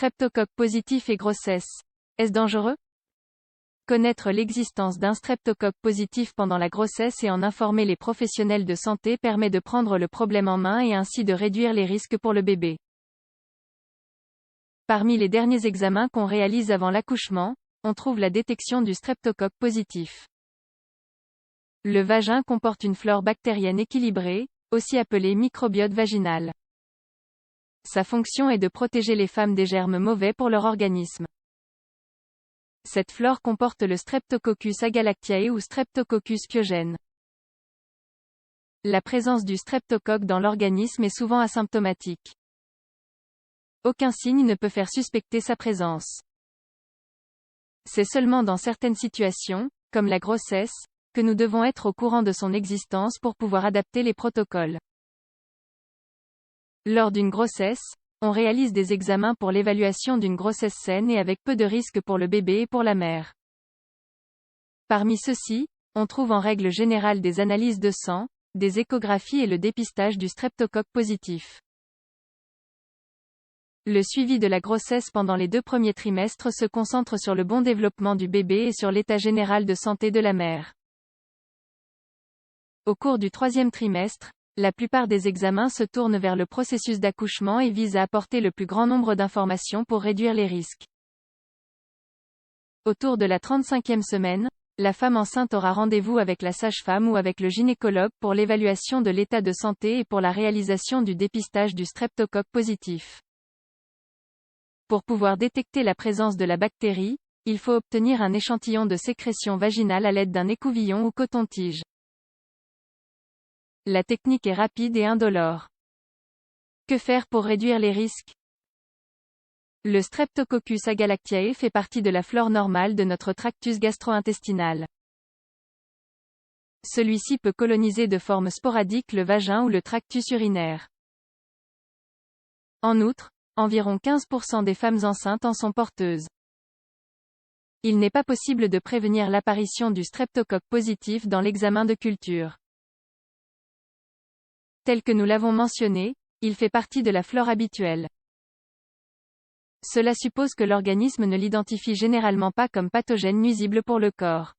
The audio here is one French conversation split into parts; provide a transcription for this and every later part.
Streptocoque positif et grossesse. Est-ce dangereux? Connaître l'existence d'un streptocoque positif pendant la grossesse et en informer les professionnels de santé permet de prendre le problème en main et ainsi de réduire les risques pour le bébé. Parmi les derniers examens qu'on réalise avant l'accouchement, on trouve la détection du streptocoque positif. Le vagin comporte une flore bactérienne équilibrée, aussi appelée microbiote vaginal. Sa fonction est de protéger les femmes des germes mauvais pour leur organisme. Cette flore comporte le Streptococcus agalactiae ou Streptococcus pyogenes. La présence du streptocoque dans l'organisme est souvent asymptomatique. Aucun signe ne peut faire suspecter sa présence. C'est seulement dans certaines situations, comme la grossesse, que nous devons être au courant de son existence pour pouvoir adapter les protocoles. Lors d'une grossesse, on réalise des examens pour l'évaluation d'une grossesse saine et avec peu de risques pour le bébé et pour la mère. Parmi ceux-ci, on trouve en règle générale des analyses de sang, des échographies et le dépistage du streptocoque positif. Le suivi de la grossesse pendant les 2 premiers trimestres se concentre sur le bon développement du bébé et sur l'état général de santé de la mère. Au cours du 3e trimestre, la plupart des examens se tournent vers le processus d'accouchement et visent à apporter le plus grand nombre d'informations pour réduire les risques. Autour de la 35e semaine, la femme enceinte aura rendez-vous avec la sage-femme ou avec le gynécologue pour l'évaluation de l'état de santé et pour la réalisation du dépistage du streptocoque positif. Pour pouvoir détecter la présence de la bactérie, il faut obtenir un échantillon de sécrétion vaginale à l'aide d'un écouvillon ou coton-tige. La technique est rapide et indolore. Que faire pour réduire les risques? Le Streptococcus agalactiae fait partie de la flore normale de notre tractus gastro-intestinal. Celui-ci peut coloniser de forme sporadique le vagin ou le tractus urinaire. En outre, environ 15% des femmes enceintes en sont porteuses. Il n'est pas possible de prévenir l'apparition du streptocoque positif dans l'examen de culture. Tel que nous l'avons mentionné, il fait partie de la flore habituelle. Cela suppose que l'organisme ne l'identifie généralement pas comme pathogène nuisible pour le corps.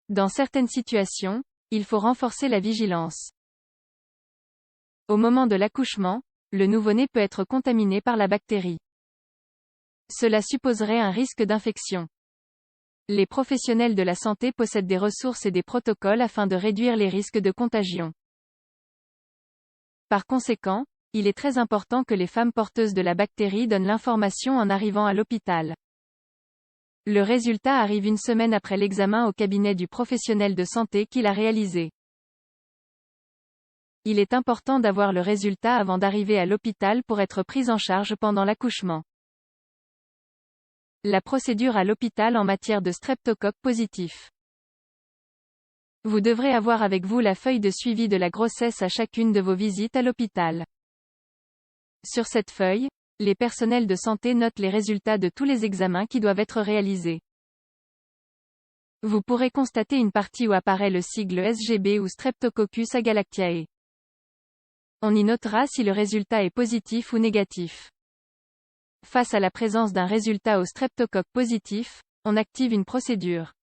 Dans certaines situations, il faut renforcer la vigilance. Au moment de l'accouchement, le nouveau-né peut être contaminé par la bactérie. Cela supposerait un risque d'infection. Les professionnels de la santé possèdent des ressources et des protocoles afin de réduire les risques de contagion. Par conséquent, il est très important que les femmes porteuses de la bactérie donnent l'information en arrivant à l'hôpital. Le résultat arrive 1 semaine après l'examen au cabinet du professionnel de santé qui l'a réalisé. Il est important d'avoir le résultat avant d'arriver à l'hôpital pour être prise en charge pendant l'accouchement. La procédure à l'hôpital en matière de streptocoque positif. Vous devrez avoir avec vous la feuille de suivi de la grossesse à chacune de vos visites à l'hôpital. Sur cette feuille, les personnels de santé notent les résultats de tous les examens qui doivent être réalisés. Vous pourrez constater une partie où apparaît le sigle SGB ou Streptococcus agalactiae. On y notera si le résultat est positif ou négatif. Face à la présence d'un résultat au streptocoque positif, on active une procédure.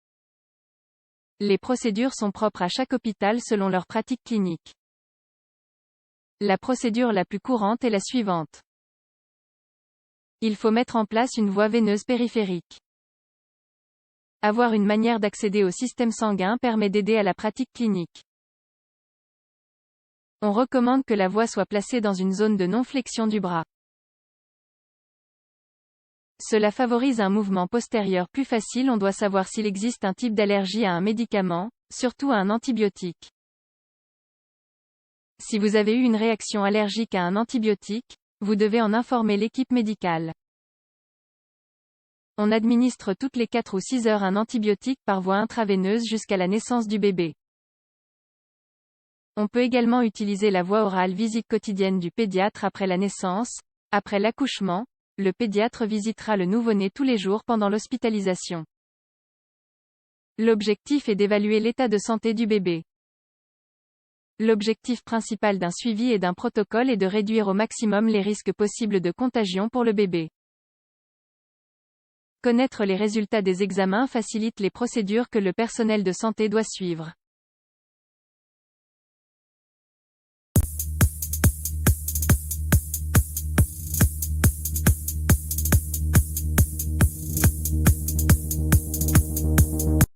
Les procédures sont propres à chaque hôpital selon leur pratique clinique. La procédure la plus courante est la suivante. Il faut mettre en place une voie veineuse périphérique. Avoir une manière d'accéder au système sanguin permet d'aider à la pratique clinique. On recommande que la voie soit placée dans une zone de non-flexion du bras. Cela favorise un mouvement postérieur plus facile. On doit savoir s'il existe un type d'allergie à un médicament, surtout à un antibiotique. Si vous avez eu une réaction allergique à un antibiotique, vous devez en informer l'équipe médicale. On administre toutes les 4 ou 6 heures un antibiotique par voie intraveineuse jusqu'à la naissance du bébé. On peut également utiliser la voie orale visite quotidienne du pédiatre après la naissance. Après l'accouchement, le pédiatre visitera le nouveau-né tous les jours pendant l'hospitalisation. L'objectif est d'évaluer l'état de santé du bébé. L'objectif principal d'un suivi et d'un protocole est de réduire au maximum les risques possibles de contagion pour le bébé. Connaître les résultats des examens facilite les procédures que le personnel de santé doit suivre.